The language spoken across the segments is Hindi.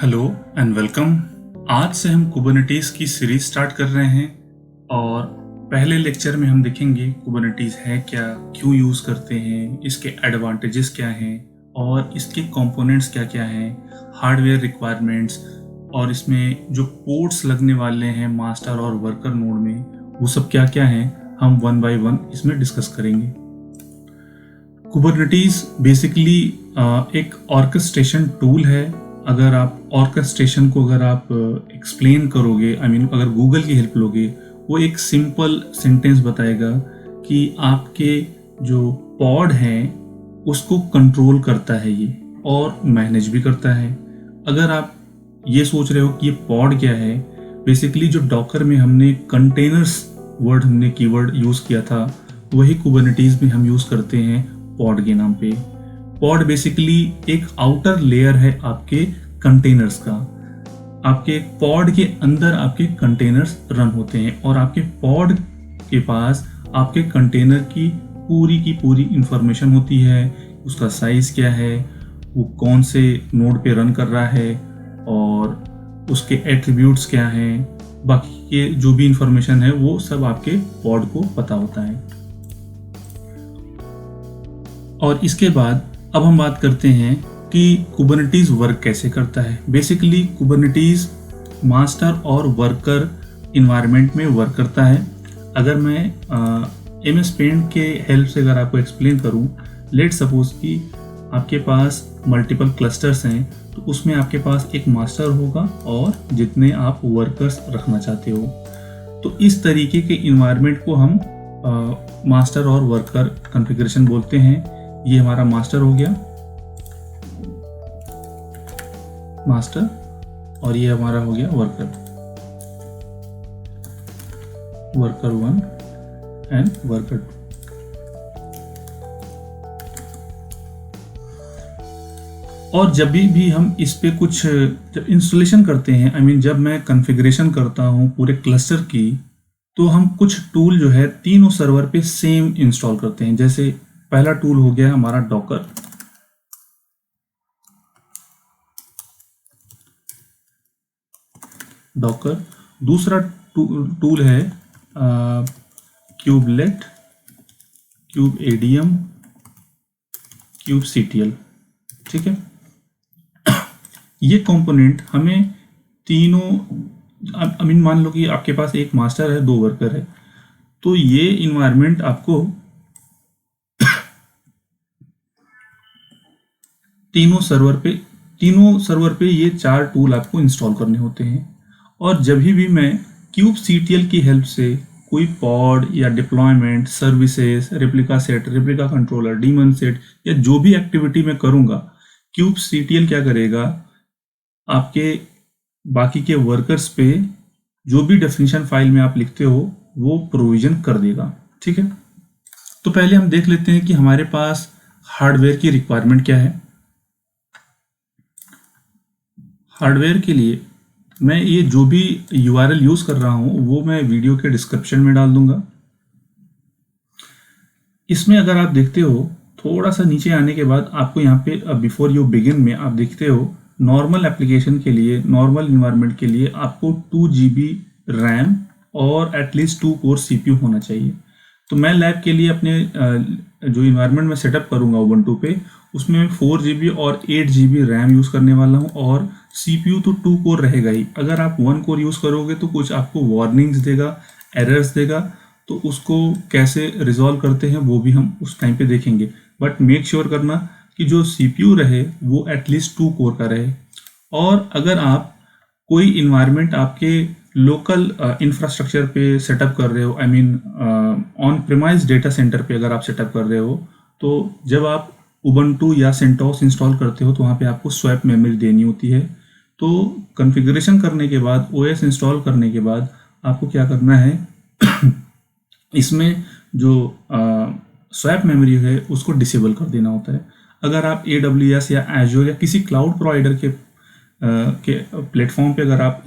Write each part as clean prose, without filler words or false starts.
Hello and welcome. आज से हम कुबरनेटिस की सीरीज स्टार्ट कर रहे हैं और पहले लेक्चर में हम देखेंगे कुबरनेटिस है क्या, क्यों यूज़ करते हैं, इसके एडवांटेजेस क्या हैं और इसके कंपोनेंट्स क्या क्या हैं, हार्डवेयर रिक्वायरमेंट्स और इसमें जो पोर्ट्स लगने वाले हैं मास्टर और वर्कर नोड में वो सब क्या क्या हैं, हम वन बाय वन इसमें डिस्कस करेंगे। कुबरनेटिस बेसिकली एक ऑर्केस्ट्रेशन टूल है। अगर आप ऑर्केस्ट्रेशन को अगर आप एक्सप्लेन करोगे, अगर गूगल की हेल्प लोगे, वो एक सिंपल सेंटेंस बताएगा कि आपके जो पॉड हैं उसको कंट्रोल करता है ये और मैनेज भी करता है। अगर आप ये सोच रहे हो कि ये पॉड क्या है, बेसिकली जो डॉकर में हमने कंटेनर्स वर्ड हमने कीवर्ड यूज़ किया था वही कुबरनेटिस में हम यूज़ करते हैं पॉड के नाम पे। पॉड बेसिकली एक आउटर लेयर है आपके कंटेनर्स का। आपके पॉड के अंदर आपके कंटेनर्स रन होते हैं और आपके पॉड के पास आपके कंटेनर की पूरी इंफॉर्मेशन होती है। उसका साइज क्या है, वो कौन से नोड पे रन कर रहा है और उसके एट्रीब्यूट्स क्या हैं, बाकी के जो भी इंफॉर्मेशन है वो सब आपके पॉड को पता होता है। और इसके बाद अब हम बात करते हैं कि कुबरनेटिस वर्क कैसे करता है। बेसिकली कुबरनेटिस मास्टर और वर्कर इन्वायरमेंट में वर्क करता है। अगर मैं MS पेंट के हेल्प से अगर आपको एक्सप्लेन करूं, लेट सपोज कि आपके पास मल्टीपल क्लस्टर्स हैं, तो उसमें आपके पास एक मास्टर होगा और जितने आप वर्कर्स रखना चाहते हो। तो इस तरीके के इन्वायरमेंट को हम मास्टर और वर्कर कॉन्फ़िगरेशन बोलते हैं। ये हमारा मास्टर हो गया, मास्टर, और ये हमारा हो गया वर्कर, वर्कर 1 एंड वर्कर 2। और जब भी हम इस पे कुछ जब इंस्टॉलेशन करते हैं, जब मैं कॉन्फ़िगरेशन करता हूँ पूरे क्लस्टर की, तो हम कुछ टूल जो है तीनों सर्वर पे सेम इंस्टॉल करते हैं। जैसे पहला टूल हो गया हमारा डॉकर, दूसरा टूल है kubelet, cube ADM, cube CTL। ठीक है, ये कंपोनेंट हमें तीनों मान लो कि आपके पास एक मास्टर है, 2 वर्कर है, तो ये इन्वायरमेंट आपको तीनों सर्वर पे ये 4 टूल आपको इंस्टॉल करने होते हैं। और जब भी मैं क्यूब CTL की हेल्प से कोई पॉड या deployment, services, replica set, replica controller, demon set या जो भी एक्टिविटी मैं करूँगा, क्यूब CTL क्या करेगा, आपके बाकी के वर्कर्स पे जो भी डेफिनेशन फाइल में आप लिखते हो वो प्रोविजन कर देगा। ठीक है, तो पहले हम देख लेते हैं कि हमारे पास हार्डवेयर की रिक्वायरमेंट क्या है। हार्डवेयर के लिए मैं ये जो भी URL यूज़ कर रहा हूँ वो मैं वीडियो के डिस्क्रिप्शन में डाल दूंगा। इसमें अगर आप देखते हो, थोड़ा सा नीचे आने के बाद आपको यहाँ पे बिफोर यू बिगिन में आप देखते हो नॉर्मल एप्लीकेशन के लिए, नॉर्मल इन्वायरमेंट के लिए आपको 2 GB रैम और एटलीस्ट 2 कोर CPU होना चाहिए। तो मैं लैब के लिए अपने जो इन्वायरमेंट में सेटअप करूँगा उबंटू पे, उसमें 4 GB और 8 GB रैम यूज़ करने वाला हूँ और CPU तो 2 कोर रहेगा ही। अगर आप 1 कोर यूज़ करोगे तो कुछ आपको वार्निंग्स देगा, एरर्स देगा, तो उसको कैसे रिजॉल्व करते हैं वो भी हम उस टाइम पे देखेंगे। बट मेक श्योर करना कि जो CPU रहे वो एटलीस्ट 2 कोर का रहे। और अगर आप कोई इन्वायरमेंट आपके लोकल इंफ्रास्ट्रक्चर पे सेटअप कर रहे हो, ऑन प्रीमाइज डेटा सेंटर पे अगर आप सेटअप कर रहे हो, तो जब आप उबंटू या सेंटोस इंस्टॉल करते हो तो वहाँ पे आपको स्वैप मेमोरी देनी होती है। तो कॉन्फ़िगरेशन करने के बाद, OS इंस्टॉल करने के बाद आपको क्या करना है इसमें जो स्वैप मेमोरी है उसको डिसेबल कर देना होता है। अगर आप AWS या Azure या किसी क्लाउड प्रोवाइडर के प्लेटफॉर्म पे अगर आप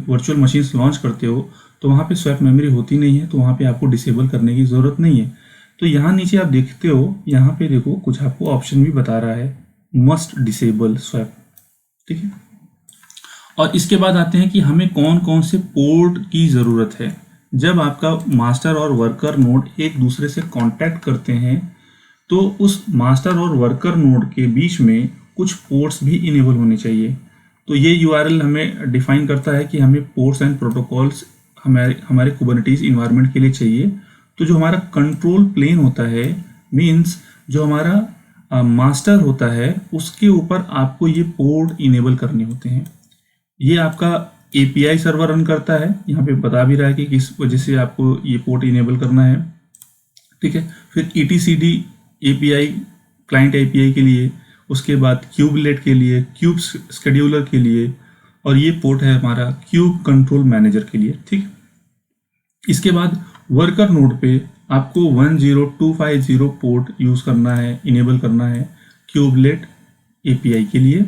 वर्चुअल मशीन्स लॉन्च करते हो तो वहाँ पे स्वैप मेमोरी होती नहीं है, तो वहाँ पे आपको डिसेबल करने की ज़रूरत नहीं है। तो यहाँ नीचे आप देखते हो, यहाँ पे देखो कुछ आपको ऑप्शन भी बता रहा है, मस्ट डिसेबल स्वैप। ठीक है, और इसके बाद आते हैं कि हमें कौन कौन से पोर्ट की ज़रूरत है। जब आपका मास्टर और वर्कर नोड एक दूसरे से कांटेक्ट करते हैं तो उस मास्टर और वर्कर नोड के बीच में कुछ पोर्ट्स भी इनेबल होने चाहिए। तो ये यूआरएल हमें डिफाइन करता है कि हमें पोर्ट्स एंड प्रोटोकॉल्स हमारे कुबरनेटिस इन्वायरमेंट के लिए चाहिए। तो जो हमारा कंट्रोल प्लेन होता है, मीन्स जो हमारा मास्टर होता है, उसके ऊपर आपको ये पोर्ट इनेबल करने होते हैं। ये आपका एपीआई सर्वर रन करता है, यहाँ पे बता भी रहा है कि किस वजह से आपको ये पोर्ट इनेबल करना है। ठीक है, फिर ETCD एपीआई क्लाइंट एपीआई के लिए, उसके बाद क्यूबलेट के लिए, क्यूब स्केड्यूलर के लिए, और ये पोर्ट है हमारा क्यूब कंट्रोल मैनेजर के लिए। ठीक, इसके बाद वर्कर नोड पे आपको 10250 पोर्ट यूज़ करना है, इनेबल करना है क्यूबलेट एपीआई के लिए।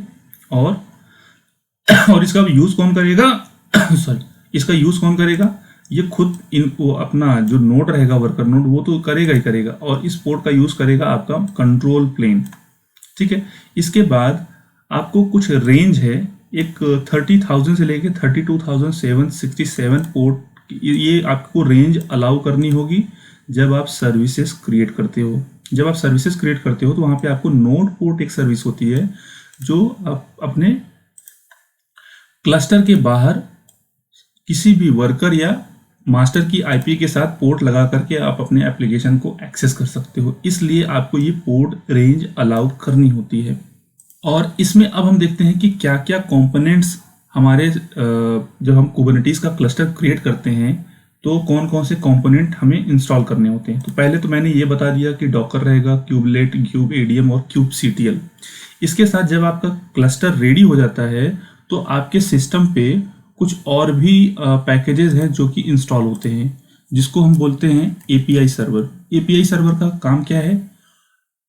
और इसका यूज़ कौन करेगा सॉरी, इसका यूज़ कौन करेगा? ये खुद इनको अपना जो नोड रहेगा वर्कर नोड, वो तो करेगा ही करेगा, और इस पोर्ट का यूज़ करेगा आपका कंट्रोल प्लेन। ठीक है, इसके बाद आपको कुछ रेंज है, एक 30,000 से लेके 32,767 पोर्ट, ये आपको रेंज अलाउ करनी होगी जब आप सर्विसेज क्रिएट करते हो। जब आप सर्विसेज क्रिएट करते हो तो वहाँ पे आपको नोड पोर्ट एक सर्विस होती है जो आप अपने क्लस्टर के बाहर किसी भी वर्कर या मास्टर की आईपी के साथ पोर्ट लगा करके आप अपने एप्लीकेशन को एक्सेस कर सकते हो। इसलिए आपको ये पोर्ट रेंज अलाउ करनी होती है। और इसमें अब हम देखते हैं कि क्या क्या कंपोनेंट्स हमारे जब हम कुबरनेटिस का क्लस्टर क्रिएट करते हैं तो कौन कौन से कंपोनेंट हमें इंस्टॉल करने होते हैं। तो पहले तो मैंने ये बता दिया कि डॉकर रहेगा, क्यूबलेट, क्यूब एडीएम और क्यूब सीटीएल। इसके साथ जब आपका क्लस्टर रेडी हो जाता है तो आपके सिस्टम पे कुछ और भी पैकेजेस हैं जो कि इंस्टॉल होते हैं, जिसको हम बोलते हैं एपीआई सर्वर। एपीआई सर्वर का काम क्या है?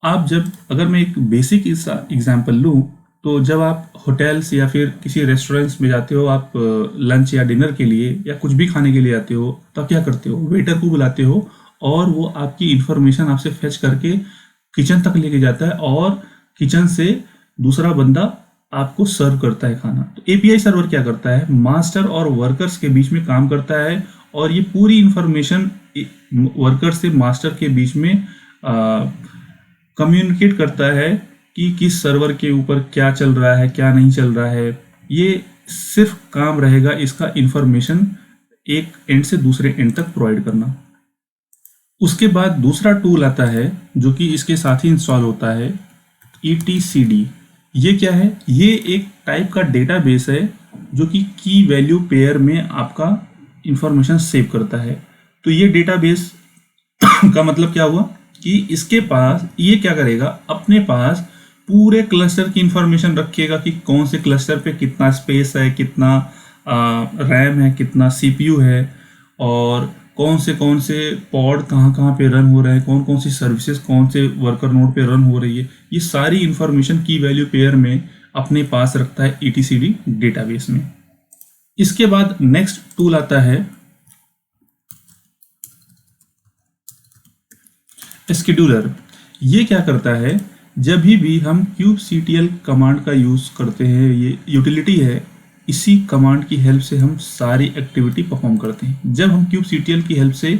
आप जब, अगर मैं एक बेसिक एग्जांपल लूँ, तो जब आप होटल्स या फिर किसी रेस्टोरेंट्स में जाते हो, आप लंच या डिनर के लिए या कुछ भी खाने के लिए आते हो, तो आप क्या करते हो? वेटर को बुलाते हो और वो आपकी इंफॉर्मेशन आपसे फेच करके किचन तक लेके जाता है और किचन से दूसरा बंदा आपको सर्व करता है खाना। तो एपीआई सर्वर क्या करता है? मास्टर और वर्कर्स के बीच में काम करता है और ये पूरी इंफॉर्मेशन वर्कर से मास्टर के बीच में कम्युनिकेट करता है कि किस सर्वर के ऊपर क्या चल रहा है, क्या नहीं चल रहा है। ये सिर्फ काम रहेगा इसका इंफॉर्मेशन एक एंड से दूसरे एंड तक प्रोवाइड करना। उसके बाद दूसरा टूल आता है जो कि इसके साथ ही इंस्टॉल होता है, ETCD। ये क्या है? ये एक टाइप का डेटाबेस है जो कि की वैल्यू पेयर में आपका इंफॉर्मेशन सेव करता है। तो ये डेटाबेस का मतलब क्या हुआ कि इसके पास, ये क्या करेगा, अपने पास पूरे क्लस्टर की इंफॉर्मेशन रखेगा कि कौन से क्लस्टर पे कितना स्पेस है, कितना रैम है, कितना CPU है, और कौन से पॉड कहाँ कहाँ पे रन हो रहे हैं, कौन कौन सी सर्विसेज कौन से वर्कर नोड पे रन हो रही है। ये सारी इंफॉर्मेशन की वैल्यू पेयर में अपने पास रखता है ETCD डेटाबेस में। इसके बाद नेक्स्ट टूल आता है स्केड्यूलर। ये क्या करता है? जब भी हम kubectl कमांड का यूज़ करते हैं, ये यूटिलिटी है, इसी कमांड की हेल्प से हम सारी एक्टिविटी परफॉर्म करते हैं। जब हम kubectl की हेल्प से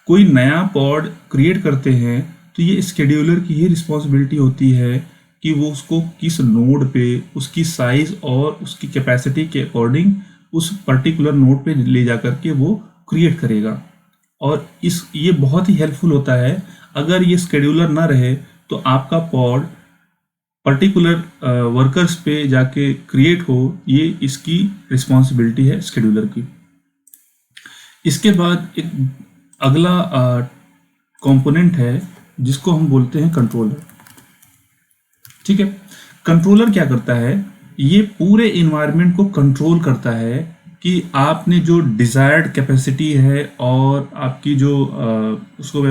कोई नया पॉड क्रिएट करते हैं तो ये स्केड्यूलर की ही रिस्पॉन्सिबिलिटी होती है कि वो उसको किस नोड पे, उसकी साइज और उसकी कैपेसिटी के अकॉर्डिंग उस पर्टिकुलर नोड पे ले जा करके वो क्रिएट करेगा। और ये बहुत ही हेल्पफुल होता है। अगर ये स्केड्यूलर ना रहे तो आपका पॉड पर्टिकुलर वर्कर्स पे जाके क्रिएट हो, ये इसकी रिस्पॉन्सिबिलिटी है स्केड्यूलर की। इसके बाद एक अगला कंपोनेंट है जिसको हम बोलते हैं कंट्रोलर। ठीक है, कंट्रोलर क्या करता है? ये पूरे इन्वायरमेंट को कंट्रोल करता है कि आपने जो डिजायर्ड कैपेसिटी है और आपकी जो उसको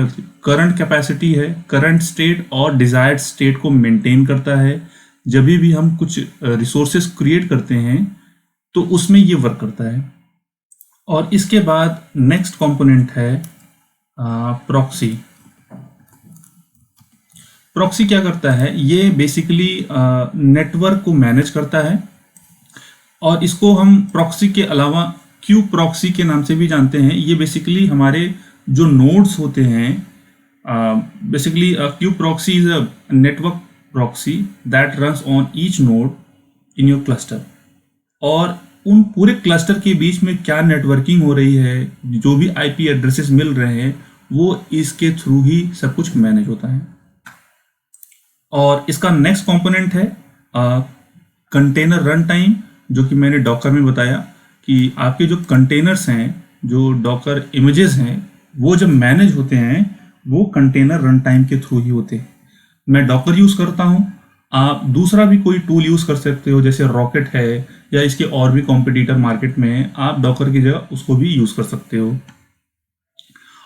करंट कैपेसिटी है, करंट स्टेट और डिजायर्ड स्टेट को मेंटेन करता है। जब भी हम कुछ रिसोर्सेस क्रिएट करते हैं तो उसमें ये वर्क करता है। और इसके बाद नेक्स्ट कंपोनेंट है प्रॉक्सी। प्रॉक्सी क्या करता है? ये बेसिकली नेटवर्क को मैनेज करता है। और इसको हम प्रॉक्सी के अलावा क्यू प्रॉक्सी के नाम से भी जानते हैं। ये बेसिकली हमारे जो नोड्स होते हैं, basically Q proxy is a network proxy that runs on each node in your cluster. और उन पूरे क्लस्टर के बीच में क्या नेटवर्किंग हो रही है, जो भी आईपी एड्रेसेस मिल रहे हैं, वो इसके थ्रू ही सब कुछ मैनेज होता है। और इसका नेक्स्ट कंपोनेंट है कंटेनर रन टाइम, जो कि मैंने डॉकर में बताया कि आपके जो कंटेनर्स हैं, जो डॉकर इमेजेस हैं, वो जब मैनेज होते हैं वो कंटेनर रन टाइम के थ्रू ही होते हैं। मैं डॉकर यूज़ करता हूँ, आप दूसरा भी कोई टूल यूज़ कर सकते हो, जैसे रॉकेट है या इसके और भी कॉम्पिटिटर मार्केट में हैं, आप डॉकर की जगह उसको भी यूज़ कर सकते हो।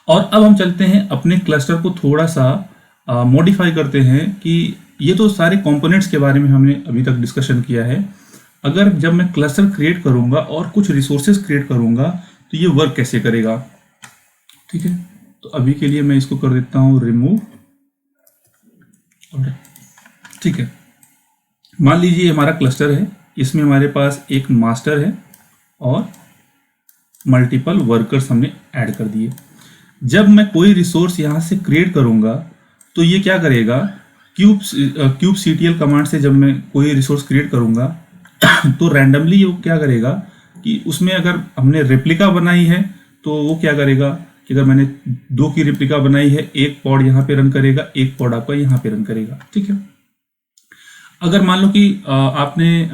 और अब हम चलते हैं अपने क्लस्टर को थोड़ा सा मॉडिफाई करते हैं कि ये तो सारे कंपोनेंट्स के बारे में हमने अभी तक डिस्कशन किया है। अगर जब मैं क्लस्टर क्रिएट करूंगा और कुछ रिसोर्सेज क्रिएट करूंगा तो ये वर्क कैसे करेगा, ठीक है। तो अभी के लिए मैं इसको कर देता हूँ रिमूव, ठीक है। मान लीजिए हमारा क्लस्टर है, इसमें हमारे पास एक मास्टर है और मल्टीपल वर्कर्स हमने ऐड कर दिए। जब मैं कोई रिसोर्स यहाँ से क्रिएट करूँगा तो ये क्या करेगा, क्यूब सीटीएल कमांड से जब मैं कोई रिसोर्स क्रिएट करूँगा तो रैंडमली वो क्या करेगा कि उसमें अगर हमने रेप्लिका बनाई है तो वो क्या करेगा कि अगर मैंने 2 की रेप्लिका बनाई है, एक पॉड यहाँ पे रन करेगा, एक पॉड आपका यहाँ पे रन करेगा, ठीक है। अगर मान लो कि आपने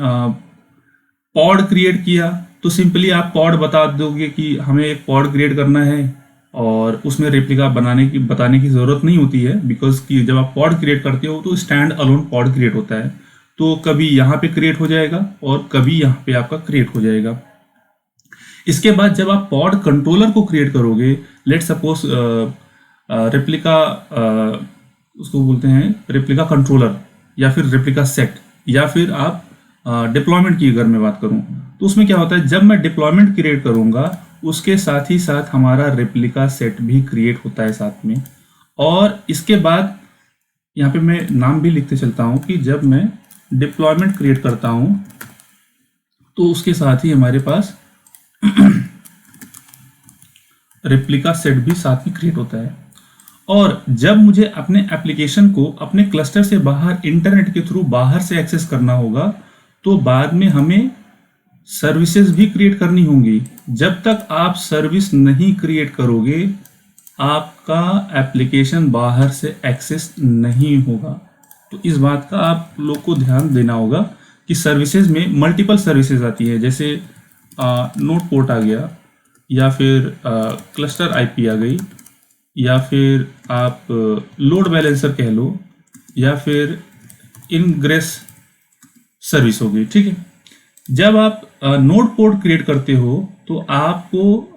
पॉड क्रिएट किया तो सिंपली आप पॉड बता दोगे कि हमें एक पॉड क्रिएट करना है और उसमें रेप्लिका बताने की ज़रूरत नहीं होती है, बिकॉज कि जब आप पॉड क्रिएट करते हो तो स्टैंड अलोन पॉड क्रिएट होता है। तो कभी यहाँ पे क्रिएट हो जाएगा और कभी यहाँ पे आपका क्रिएट हो जाएगा। इसके बाद जब आप पॉड कंट्रोलर को क्रिएट करोगे, लेट सपोज रेप्लिका, उसको बोलते हैं रेप्लिका कंट्रोलर या फिर रेप्लिका सेट, या फिर आप डिप्लॉयमेंट की अगर मैं बात करूं तो उसमें क्या होता है, जब मैं डिप्लॉयमेंट क्रिएट करूंगा उसके साथ ही साथ हमारा रेप्लिका सेट भी क्रिएट होता है साथ में। और इसके बाद यहाँ पे मैं नाम भी लिखते चलता हूँ कि जब मैं डिप्लॉयमेंट क्रिएट करता हूँ तो उसके साथ ही हमारे पास रेप्लिका सेट भी साथ में क्रिएट होता है। और जब मुझे अपने एप्लीकेशन को अपने क्लस्टर से बाहर इंटरनेट के थ्रू बाहर से एक्सेस करना होगा तो बाद में हमें सर्विसेज भी क्रिएट करनी होंगी। जब तक आप सर्विस नहीं क्रिएट करोगे आपका एप्लीकेशन बाहर से एक्सेस नहीं होगा। तो इस बात का आप लोग को ध्यान देना होगा कि सर्विसेज में मल्टीपल सर्विसेज आती है, जैसे नोड पोर्ट आ गया, या फिर क्लस्टर आईपी आ गई, या फिर आप लोड बैलेंसर कह लो, या फिर इनग्रेस सर्विस हो गई, ठीक है। जब आप नोड पोर्ट क्रिएट करते हो तो आपको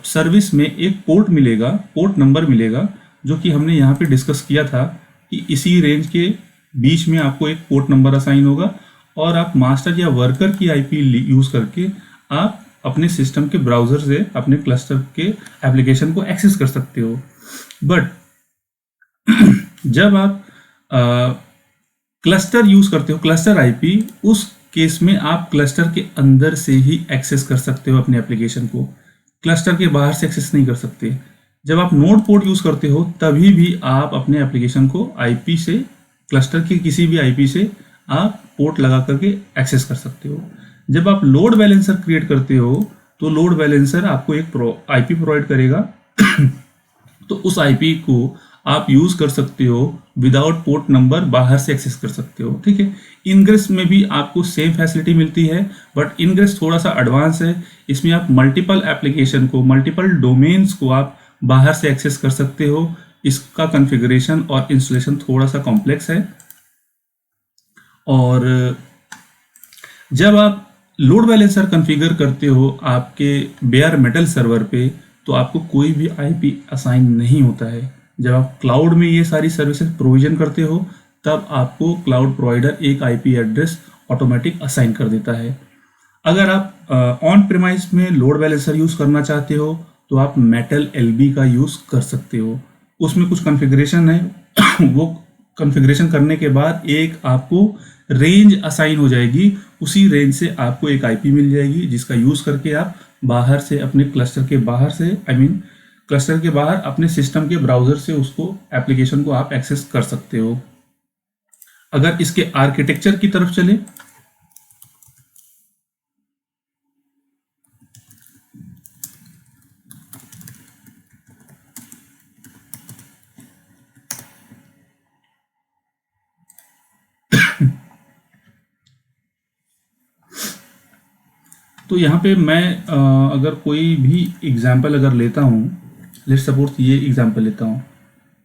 सर्विस में एक पोर्ट मिलेगा, पोर्ट नंबर मिलेगा, जो कि हमने यहाँ पे डिस्कस किया था कि इसी रेंज के बीच में आपको एक पोर्ट नंबर असाइन होगा और आप मास्टर या वर्कर की आईपी यूज़ करके आप अपने सिस्टम के ब्राउज़र से अपने क्लस्टर के एप्लीकेशन को एक्सेस कर सकते हो। बट जब आप क्लस्टर यूज़ करते हो, क्लस्टर आईपी, उस केस में आप क्लस्टर के अंदर से ही एक्सेस कर सकते हो अपने एप्लीकेशन को, क्लस्टर के बाहर से एक्सेस नहीं कर सकते। जब आप नोड पोर्ट यूज़ करते हो तभी भी आप अपने एप्लीकेशन को आईपी से, क्लस्टर की किसी भी आईपी से आप पोर्ट लगा करके एक्सेस कर सकते हो। जब आप लोड बैलेंसर क्रिएट करते हो तो लोड बैलेंसर आपको एक आईपी प्रोवाइड करेगा तो उस आईपी को आप यूज़ कर सकते हो, विदाउट पोर्ट नंबर बाहर से एक्सेस कर सकते हो, ठीक है। इनग्रेस में भी आपको सेम फैसिलिटी मिलती है, बट इनग्रेस थोड़ा सा एडवांस है। इसमें आप मल्टीपल एप्लीकेशन को, मल्टीपल डोमेन्स को आप बाहर से एक्सेस कर सकते हो। इसका कॉन्फ़िगरेशन और इंस्टॉलेशन थोड़ा सा कॉम्प्लेक्स है। और जब आप लोड बैलेंसर कॉन्फ़िगर करते हो आपके बेयर मेटल सर्वर पे तो आपको कोई भी आईपी असाइन नहीं होता है। जब आप क्लाउड में ये सारी सर्विसेज प्रोविजन करते हो तब आपको क्लाउड प्रोवाइडर एक आईपी एड्रेस ऑटोमेटिक असाइन कर देता है। अगर आप ऑन प्रीमाइस में लोड बैलेंसर यूज़ करना चाहते हो तो आप मेटल एलबी का यूज़ कर सकते हो। उसमें कुछ कॉन्फ़िगरेशन है वो कॉन्फ़िगरेशन करने के बाद एक आपको रेंज असाइन हो जाएगी, उसी रेंज से आपको एक आईपी मिल जाएगी जिसका यूज़ करके आप बाहर से अपने क्लस्टर के बाहर से क्लस्टर के बाहर अपने सिस्टम के ब्राउज़र से उसको एप्लीकेशन को आप एक्सेस कर सकते हो। अगर इसके आर्किटेक्चर की तरफ चले तो यहाँ पे मैं अगर कोई भी एग्जाम्पल अगर लेता हूँ, लेट्स सपोज ये एग्जाम्पल लेता हूँ,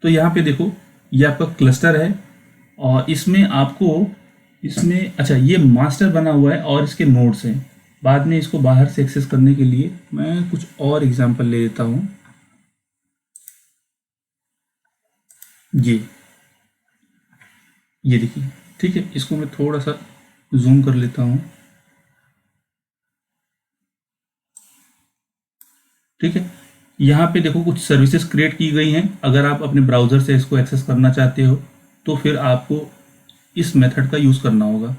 तो यहाँ पे देखो ये आपका क्लस्टर है और इसमें अच्छा ये मास्टर बना हुआ है और इसके नोड्स हैं। बाद में इसको बाहर से एक्सेस करने के लिए मैं कुछ और एग्जाम्पल ले लेता हूँ। ये देखिए, ठीक है, इसको मैं थोड़ा सा जूम कर लेता हूँ। ठीक है, यहाँ पे देखो कुछ सर्विसेज क्रिएट की गई हैं। अगर आप अपने ब्राउज़र से इसको एक्सेस करना चाहते हो तो फिर आपको इस मेथड का यूज़ करना होगा।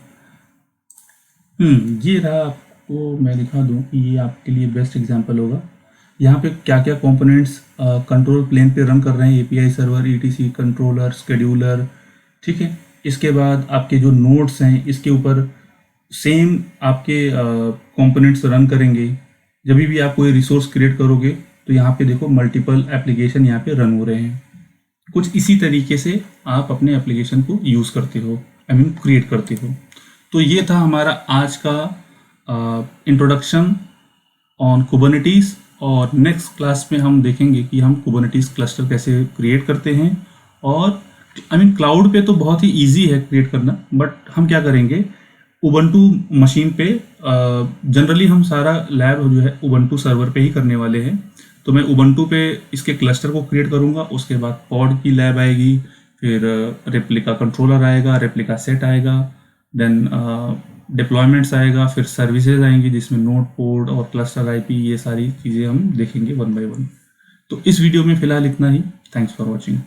ये रहा, आपको मैं दिखा दूँ कि ये आपके लिए बेस्ट एग्जांपल होगा। यहाँ पे क्या क्या कंपोनेंट्स कंट्रोल प्लेन पे रन कर रहे हैं, API server, etc controller, scheduler. ठीक है, इसके बाद आपके जो नोड्स हैं इसके ऊपर सेम आपके कंपोनेंट्स रन करेंगे। जब भी आप कोई रिसोर्स क्रिएट करोगे तो यहाँ पे देखो मल्टीपल एप्लीकेशन यहाँ पे रन हो रहे हैं। कुछ इसी तरीके से आप अपने एप्लीकेशन को यूज़ करते हो, क्रिएट करते हो। तो ये था हमारा आज का इंट्रोडक्शन ऑन कुबरनेटिस, और नेक्स्ट क्लास में हम देखेंगे कि हम कुबरनेटिस क्लस्टर कैसे क्रिएट करते हैं। और क्लाउड पे तो बहुत ही ईजी है क्रिएट करना, बट हम क्या करेंगे, उबंटू मशीन पे जनरली हम सारा लैब जो है उबंटू सर्वर पे ही करने वाले हैं। तो मैं उबंटू पे इसके क्लस्टर को क्रिएट करूँगा, उसके बाद पॉड की लैब आएगी, फिर रेप्लिका कंट्रोलर आएगा, रेप्लिका सेट आएगा, देन डिप्लॉयमेंट्स आएगा, फिर सर्विसेज आएंगी जिसमें नोड, पोड और क्लस्टर आईपी, ये सारी चीज़ें हम देखेंगे वन बाय वन। तो इस वीडियो में फ़िलहाल इतना ही। Thanks for watching.